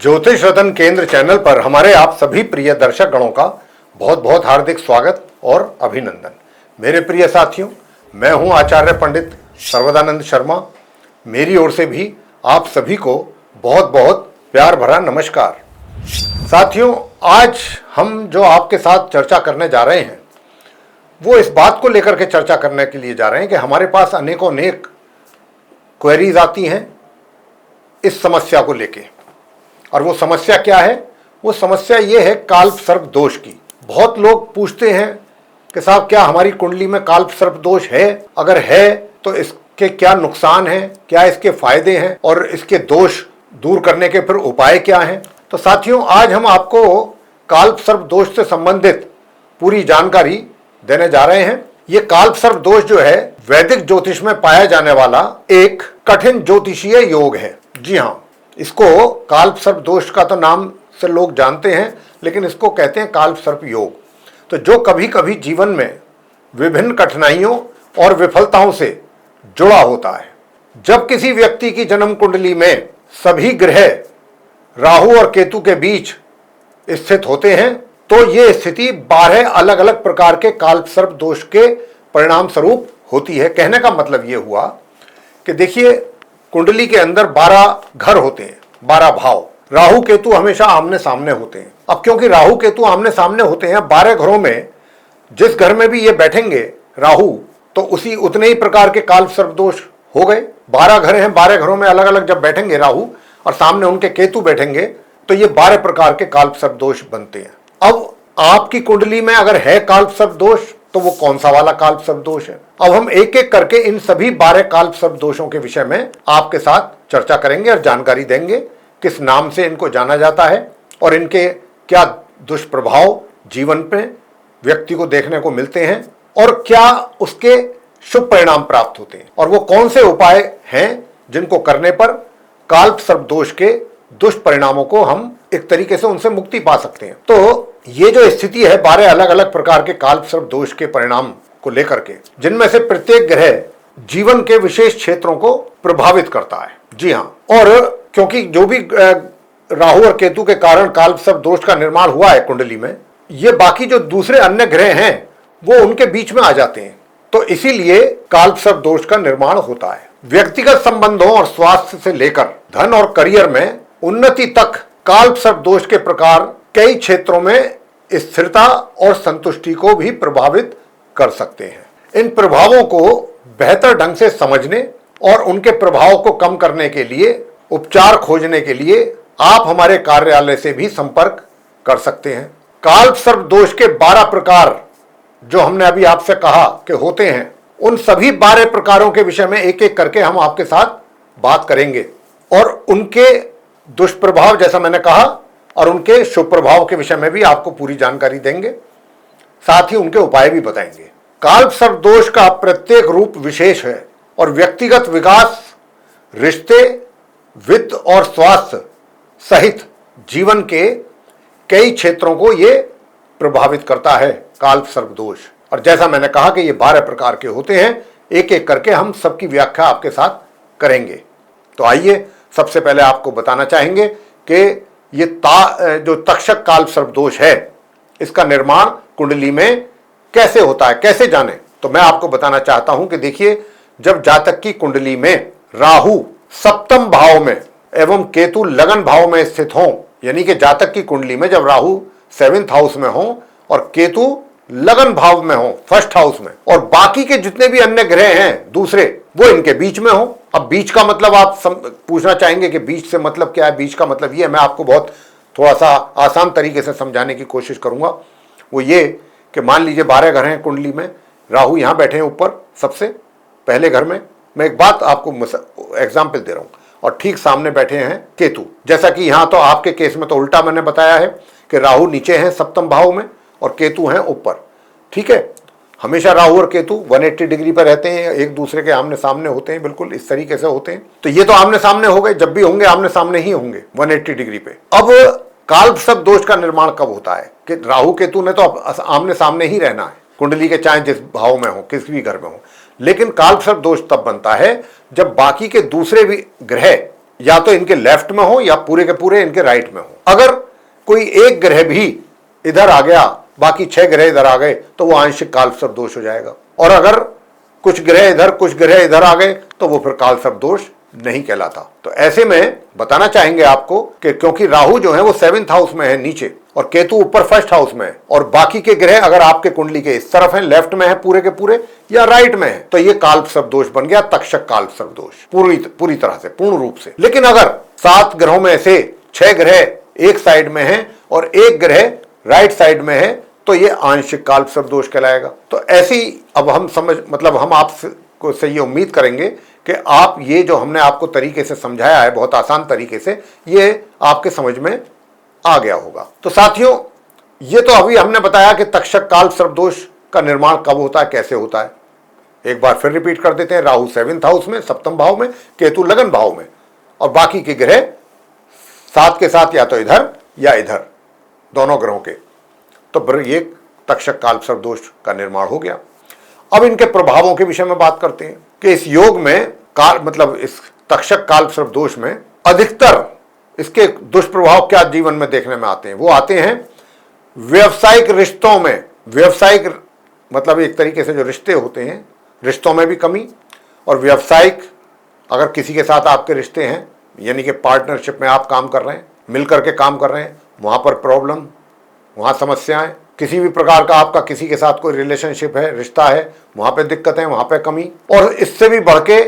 ज्योतिष रतन केंद्र चैनल पर हमारे आप सभी प्रिय दर्शक गणों का बहुत बहुत हार्दिक स्वागत और अभिनंदन। मेरे प्रिय साथियों, मैं हूं आचार्य पंडित सर्वदानंद शर्मा। मेरी ओर से भी आप सभी को बहुत बहुत प्यार भरा नमस्कार। साथियों, आज हम जो आपके साथ चर्चा करने जा रहे हैं वो इस बात को लेकर के चर्चा करने के लिए जा रहे हैं कि हमारे पास अनेकों अनेक क्वेरीज आती हैं इस समस्या को लेके। और वो समस्या क्या है? वो समस्या ये है काल्प सर्प दोष की। बहुत लोग पूछते हैं कि साहब, क्या हमारी कुंडली में काल्प सर्प दोष है? अगर है तो इसके क्या नुकसान हैं, क्या इसके फायदे हैं और इसके दोष दूर करने के फिर उपाय क्या हैं? तो साथियों, आज हम आपको काल्प सर्प दोष से संबंधित पूरी जानकारी देने जा रहे हैं। ये काल्प सर्प दोष जो है वैदिक ज्योतिष में पाया जाने वाला एक कठिन ज्योतिषीय योग है। जी हाँ, इसको काल्प सर्प दोष का तो नाम से लोग जानते हैं, लेकिन इसको कहते हैं काल्प सर्प योग। तो जो कभी कभी जीवन में विभिन्न कठिनाइयों और विफलताओं से जुड़ा होता है। जब किसी व्यक्ति की जन्म कुंडली में सभी ग्रह राहु और केतु के बीच स्थित होते हैं तो ये स्थिति 12 अलग अलग प्रकार के काल्प सर्प दोष के परिणाम स्वरूप होती है। कहने का मतलब ये हुआ कि देखिए, कुंडली के अंदर 12 घर होते हैं, 12 भाव। राहु केतु हमेशा आमने सामने होते हैं। अब क्योंकि राहु केतु आमने सामने होते हैं, 12 घरों में जिस घर में भी ये बैठेंगे राहु, तो उसी उतने ही प्रकार के काल्प सर्प दोष हो गए। 12 घर हैं, 12 घरों में अलग अलग जब बैठेंगे राहु और सामने उनके केतु बैठेंगे तो ये 12 प्रकार के काल्प सर्प दोष बनते हैं। अब आपकी कुंडली में अगर है काल्प सर्प दोष तो वो कौन सा वाला काल्प सर्प दोष है? अब हम एक एक करके इन सभी 12 काल्प सर्प दोषों के विषय में आपके साथ चर्चा करेंगे और जानकारी देंगे। किस नाम से इनको जाना जाता है और इनके क्या दुष्प्रभाव जीवन पे व्यक्ति को देखने को मिलते हैं और क्या उसके शुभ परिणाम प्राप्त होते हैं, और वो कौन से उपाय हैं जिनको करने पर काल्प सर्प दोष के दुष्परिणामों को हम एक तरीके से उनसे मुक्ति पा सकते हैं। तो ये जो स्थिति है 12 अलग अलग प्रकार के काल्प सर्प दोष के परिणाम को लेकर के, जिनमें से प्रत्येक ग्रह जीवन के विशेष क्षेत्रों को प्रभावित करता है। जी हाँ, और क्योंकि जो भी राहु और केतु के कारण काल्प सर्प दोष का निर्माण हुआ है कुंडली में, ये बाकी जो दूसरे अन्य ग्रह हैं वो उनके बीच में आ जाते हैं, तो इसीलिए काल्प सर्प दोष का निर्माण होता है। व्यक्तिगत संबंधों और स्वास्थ्य से लेकर धन और करियर में उन्नति तक काल्प सर्प दोष के प्रकार कई क्षेत्रों में स्थिरता और संतुष्टि को भी प्रभावित कर सकते हैं। इन प्रभावों को बेहतर ढंग से समझने और उनके प्रभाव को कम करने के लिए उपचार खोजने के लिए आप हमारे कार्यालय से भी संपर्क कर सकते हैं। काल्प सर्प दोष के 12 प्रकार जो हमने अभी आपसे कहा कि होते हैं, उन सभी 12 प्रकारों के विषय में एक एक करके हम आपके साथ बात करेंगे और उनके दुष्प्रभाव, जैसा मैंने कहा, और उनके शुभ प्रभाव के विषय में भी आपको पूरी जानकारी देंगे, साथ ही उनके उपाय भी बताएंगे। काल्प सर्प दोष का प्रत्येक रूप विशेष है और व्यक्तिगत विकास, रिश्ते, वित्त और स्वास्थ्य सहित जीवन के कई क्षेत्रों को ये प्रभावित करता है काल्प सर्प दोष। और जैसा मैंने कहा कि ये 12 प्रकार के होते हैं, एक एक करके हम सबकी व्याख्या आपके साथ करेंगे। तो आइए, सबसे पहले आपको बताना चाहेंगे कि ये जो तक्षक काल्प सर्प दोष है, इसका निर्माण कुंडली में कैसे होता है, कैसे जाने? तो मैं आपको बताना चाहता हूं कि देखिए, जब जातक की कुंडली में राहु सप्तम भाव में एवं केतु लगन भाव में स्थित हों, यानी कि जातक की कुंडली में जब राहु 7th हाउस में हो और केतु लगन भाव में हो, 1st हाउस में, और बाकी के जितने भी अन्य ग्रह हैं दूसरे, वो इनके बीच में हो। अब बीच का मतलब आप पूछना चाहेंगे कि बीच से मतलब क्या है? बीच का मतलब ये है, मैं आपको बहुत थोड़ा सा आसान तरीके से समझाने की कोशिश करूंगा। वो ये कि मान लीजिए 12 घर हैं कुंडली में, राहु यहाँ बैठे हैं ऊपर सबसे पहले घर में। मैं एक बात आपको एग्जाम्पल दे रहा हूँ, और ठीक सामने बैठे हैं केतु। जैसा कि यहाँ तो आपके केस में तो उल्टा मैंने बताया है कि राहु नीचे हैं सप्तम भाव में और केतु हैं ऊपर। ठीक है, हमेशा राहु और केतु 180 डिग्री पर रहते हैं, एक दूसरे के आमने सामने होते हैं, बिल्कुल इस तरीके से होते हैं। तो ये तो आमने सामने हो गए, जब भी होंगे आमने सामने ही होंगे 180 डिग्री पे। अब काल्प सर्प दोष का निर्माण कब होता है कि राहु केतु ने तो आमने सामने ही रहना है कुंडली के, चाहे जिस भाव में हो, किसी भी घर में हो। लेकिन काल्प सर्प दोष तब बनता है जब बाकी के दूसरे भी ग्रह या तो इनके लेफ्ट में हो या पूरे के पूरे इनके राइट में हो। अगर कोई एक ग्रह भी इधर आ गया, बाकी 6 ग्रह इधर आ गए, तो वो आंशिक कालसर्प दोष हो जाएगा। और अगर कुछ ग्रह इधर कुछ ग्रह इधर आ गए तो वो फिर कालसर्प दोष नहीं कहलाता। तो ऐसे में बताना चाहेंगे आपको कि क्योंकि राहु जो है वो 7th हाउस में है नीचे और केतु ऊपर 1st हाउस में है, और बाकी के ग्रह अगर आपके कुंडली के इस तरफ है, लेफ्ट में है पूरे के पूरे या राइट में है, तो ये कालसर्प दोष बन गया, तक्षक कालसर्प दोष पूरी तरह से, पूर्ण रूप से। लेकिन अगर 7 ग्रहों में से 6 ग्रह एक साइड में है और एक ग्रह राइट साइड में है, तो ये आंशिक कालसर्प दोष कहलाएगा। तो ऐसी अब हम हम आपको से ये उम्मीद करेंगे कि आप ये जो हमने आपको तरीके से समझाया है, बहुत आसान तरीके से, ये आपके समझ में आ गया होगा। तो साथियों, ये तो अभी हमने बताया कि तक्षक कालसर्प दोष का निर्माण कब होता है, कैसे होता है। एक बार फिर रिपीट कर देते हैं। राहु 7th हाउस में, सप्तम भाव में, केतु लगन भाव में, और बाकी के ग्रह साथ के साथ या तो इधर या इधर, दोनों ग्रहों के, तो ये तक्षक कालसर्प दोष का निर्माण हो गया। अब इनके प्रभावों के विषय में बात करते हैं कि इस योग में इस तक्षक कालसर्प दोष में अधिकतर इसके दुष्प्रभाव क्या जीवन में देखने में आते हैं। वो आते हैं व्यवसायिक रिश्तों में। व्यवसायिक एक तरीके से जो रिश्ते होते हैं, रिश्तों में भी कमी, और व्यवसायिक अगर किसी के साथ आपके रिश्ते हैं, यानी कि पार्टनरशिप में आप काम कर रहे हैं, मिलकर के काम कर रहे हैं, वहाँ पर प्रॉब्लम, वहाँ समस्याएं, किसी भी प्रकार का आपका किसी के साथ कोई रिलेशनशिप है, रिश्ता है, वहाँ पे दिक्कतें, वहाँ पे कमी। और इससे भी बढ़ के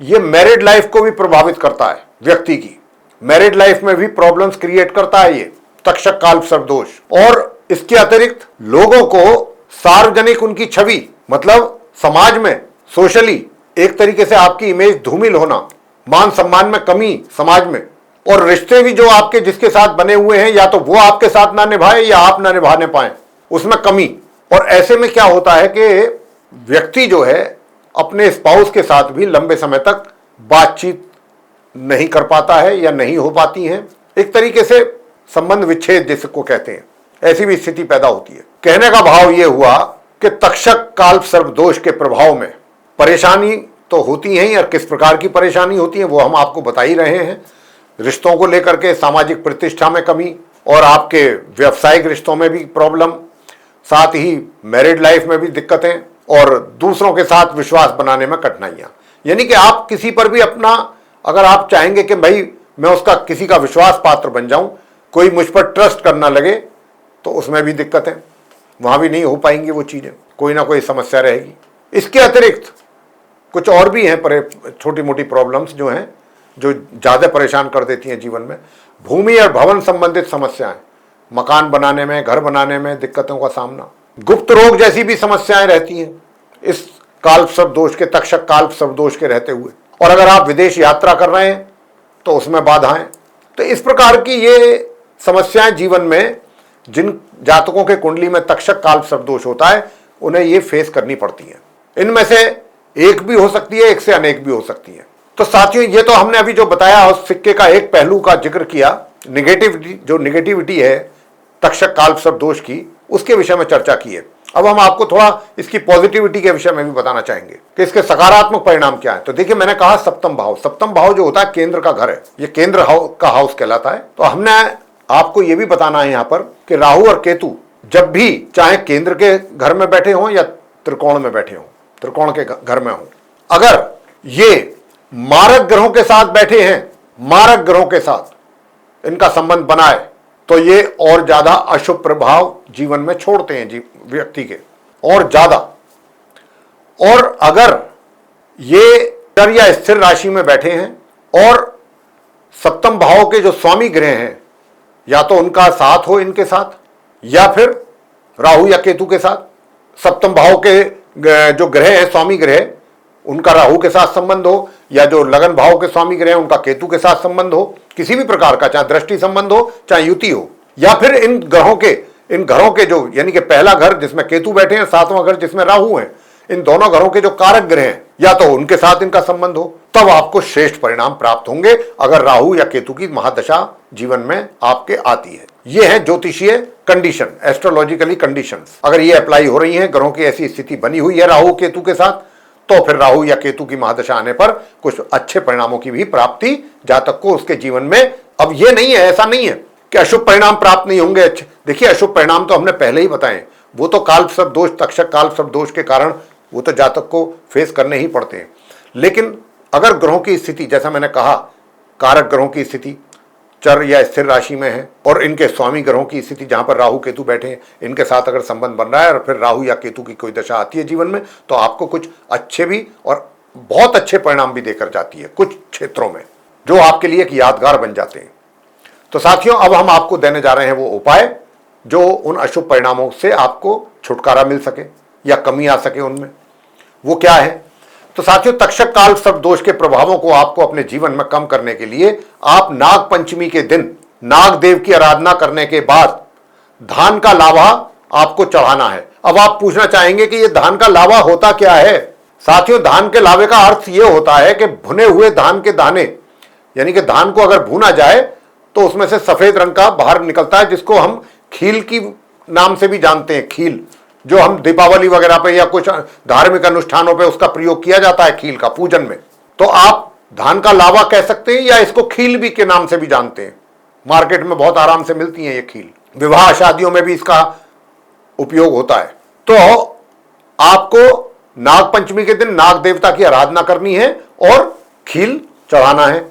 ये मैरिड लाइफ को भी प्रभावित करता है। व्यक्ति की मैरिड लाइफ में भी प्रॉब्लम्स क्रिएट करता है ये तक्षक कालसर्प दोष। और इसके अतिरिक्त लोगों को सार्वजनिक उनकी छवि, समाज में सोशली एक तरीके से आपकी इमेज धूमिल होना, मान सम्मान में कमी समाज में, और रिश्ते भी जो आपके जिसके साथ बने हुए हैं, या तो वो आपके साथ ना निभाए या आप ना निभाने पाए, उसमें कमी। और ऐसे में क्या होता है कि व्यक्ति जो है अपने स्पाउस के साथ भी लंबे समय तक बातचीत नहीं कर पाता है या नहीं हो पाती है। एक तरीके से संबंध विच्छेद जिसको कहते हैं, ऐसी भी स्थिति पैदा होती है। कहने का भाव ये हुआ कि तक्षक कालसर्प दोष के प्रभाव में परेशानी तो होती है, और किस प्रकार की परेशानी होती है वो हम आपको बता ही रहे हैं। रिश्तों को लेकर के सामाजिक प्रतिष्ठा में कमी, और आपके व्यवसायिक रिश्तों में भी प्रॉब्लम, साथ ही मैरिड लाइफ में भी दिक्कतें, और दूसरों के साथ विश्वास बनाने में कठिनाइयां। यानी कि आप किसी पर भी अपना, अगर आप चाहेंगे कि भाई मैं उसका किसी का विश्वास पात्र बन जाऊं, कोई मुझ पर ट्रस्ट करना लगे, तो उसमें भी दिक्कतें, वहां भी नहीं हो पाएंगी वो चीजें, कोई ना कोई समस्या रहेगी। इसके अतिरिक्त कुछ और भी हैं छोटी मोटी प्रॉब्लम्स जो हैं, जो ज़्यादा परेशान कर देती हैं जीवन में। भूमि और भवन संबंधित समस्याएं, मकान बनाने में, घर बनाने में दिक्कतों का सामना, गुप्त रोग जैसी भी समस्याएं रहती हैं इस कालसर्प दोष के, तक्षक कालसर्प दोष के रहते हुए। और अगर आप विदेश यात्रा कर रहे हैं तो उसमें बाधाएं। तो इस प्रकार की ये समस्याएं जीवन में जिन जातकों के कुंडली में तक्षक कालसर्प दोष होता है, उन्हें ये फेस करनी पड़ती है। इनमें से एक भी हो सकती है, एक से अनेक भी हो सकती है। तो साथियों, ये तो हमने अभी जो बताया उस सिक्के का एक पहलू का जिक्र किया, निगेटिविटी है तक्षक कालसर्प दोष की, उसके विषय में चर्चा की है। अब हम आपको थोड़ा इसकी पॉजिटिविटी के विषय में भी बताना चाहेंगे कि इसके सकारात्मक परिणाम क्या है। तो देखिए, मैंने कहा सप्तम भाव जो होता है केंद्र का घर है, ये केंद्र का हाउस कहलाता है। तो हमने आपको ये भी बताना है यहाँ पर कि राहु और केतु जब भी चाहे केंद्र के घर में बैठे हों या त्रिकोण में बैठे हों, त्रिकोण के घर में हों, अगर ये मारक ग्रहों के साथ बैठे हैं, मारक ग्रहों के साथ इनका संबंध बनाए, तो ये और ज्यादा अशुभ प्रभाव जीवन में छोड़ते हैं व्यक्ति के, और ज्यादा। और अगर ये चर या स्थिर राशि में बैठे हैं और सप्तम भाव के जो स्वामी ग्रह हैं, या तो उनका साथ हो इनके साथ, या फिर राहु या केतु के साथ, सप्तम भाव के जो ग्रह है स्वामी ग्रह, उनका राहु के साथ संबंध हो, या जो लगन भाव के स्वामी ग्रह उनका केतु के साथ संबंध हो, किसी भी प्रकार का, चाहे दृष्टि संबंध हो चाहे युति हो, या फिर इन घरों के जो, यानी कि पहला घर जिसमें केतु बैठे हैं, सातवां घर जिसमें राहु है, इन दोनों घरों के जो कारक ग्रह हैं, या तो उनके साथ इनका संबंध हो, तब आपको श्रेष्ठ परिणाम प्राप्त होंगे। अगर राहु या केतु की महादशा जीवन में आपके आती है, ये है ज्योतिषीय कंडीशन, एस्ट्रोलॉजिकली कंडीशंस। अगर ये अप्लाई हो रही हैं, ग्रहों की ऐसी स्थिति बनी हुई है राहु केतु के साथ, तो फिर राहु या केतु की महादशा आने पर कुछ अच्छे परिणामों की भी प्राप्ति जातक को उसके जीवन में। अब ये नहीं है, ऐसा नहीं है कि अशुभ परिणाम प्राप्त नहीं होंगे। अच्छे देखिए, अशुभ परिणाम तो हमने पहले ही बताए, वो तो काल सर्प दोष, तक्षक काल सर्प दोष के कारण वो तो जातक को फेस करने ही पड़ते हैं। लेकिन अगर ग्रहों की स्थिति, जैसा मैंने कहा, कारक ग्रहों की स्थिति चर या स्थिर राशि में है और इनके स्वामी ग्रहों की स्थिति जहां पर राहु केतु बैठे हैं, इनके साथ अगर संबंध बन रहा है और फिर राहु या केतु की कोई दशा आती है जीवन में, तो आपको कुछ अच्छे भी और बहुत अच्छे परिणाम भी देकर जाती है कुछ क्षेत्रों में, जो आपके लिए एक यादगार बन जाते हैं। तो साथियों, अब हम आपको देने जा रहे हैं वो उपाय जो उन अशुभ परिणामों से आपको छुटकारा मिल सके या कमी आ सके उनमें। वो क्या है? तो साथियों, तक्षक काल सर्प दोष के प्रभावों को आपको अपने जीवन में कम करने के लिए आप नाग पंचमी के दिन नाग देव की आराधना करने के बाद धान का लावा आपको चढ़ाना है। अब आप पूछना चाहेंगे कि ये धान का लावा होता क्या है? साथियों, धान के लावे का अर्थ ये होता है कि भुने हुए धान के दाने, यानी कि धान को अगर भूना जाए तो उसमें से सफेद रंग का बाहर निकलता है, जिसको हम खील की नाम से भी जानते हैं। खील जो हम दीपावली वगैरह पे या कुछ धार्मिक अनुष्ठानों पे उसका प्रयोग किया जाता है, खील का पूजन में। तो आप धान का लावा कह सकते हैं या इसको खील भी के नाम से भी जानते हैं। मार्केट में बहुत आराम से मिलती है ये खील, विवाह शादियों में भी इसका उपयोग होता है। तो आपको नाग पंचमी के दिन नाग देवता की आराधना करनी है और खील चढ़ाना है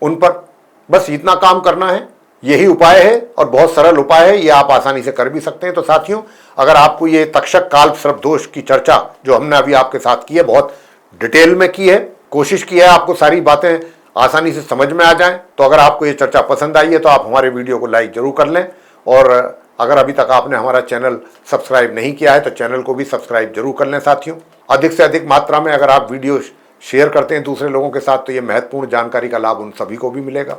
उन पर, बस इतना काम करना है। यही उपाय है और बहुत सरल उपाय है, ये आप आसानी से कर भी सकते हैं। तो साथियों, अगर आपको ये तक्षक काल सर्प दोष की चर्चा जो हमने अभी आपके साथ की है, बहुत डिटेल में की है, कोशिश की है आपको सारी बातें आसानी से समझ में आ जाएं, तो अगर आपको ये चर्चा पसंद आई है तो आप हमारे वीडियो को लाइक जरूर कर लें। और अगर अभी तक आपने हमारा चैनल सब्सक्राइब नहीं किया है तो चैनल को भी सब्सक्राइब जरूर कर लें। साथियों, अधिक से अधिक मात्रा में अगर आप वीडियो शेयर करते हैं दूसरे लोगों के साथ, तो ये महत्वपूर्ण जानकारी का लाभ उन सभी को भी मिलेगा।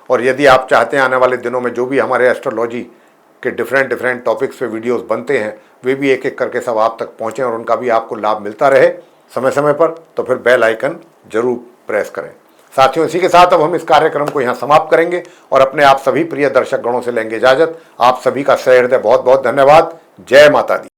और यदि आप चाहते हैं आने वाले दिनों में जो भी हमारे एस्ट्रोलॉजी के डिफरेंट टॉपिक्स पे वीडियोस बनते हैं, वे भी एक एक करके सब आप तक पहुँचें और उनका भी आपको लाभ मिलता रहे समय समय पर, तो फिर बेल आइकन जरूर प्रेस करें। साथियों, इसी के साथ अब हम इस कार्यक्रम को यहाँ समाप्त करेंगे और अपने आप सभी प्रिय दर्शक गणों से लेंगे इजाजत। आप सभी का सहृदय बहुत बहुत धन्यवाद। जय माता दी।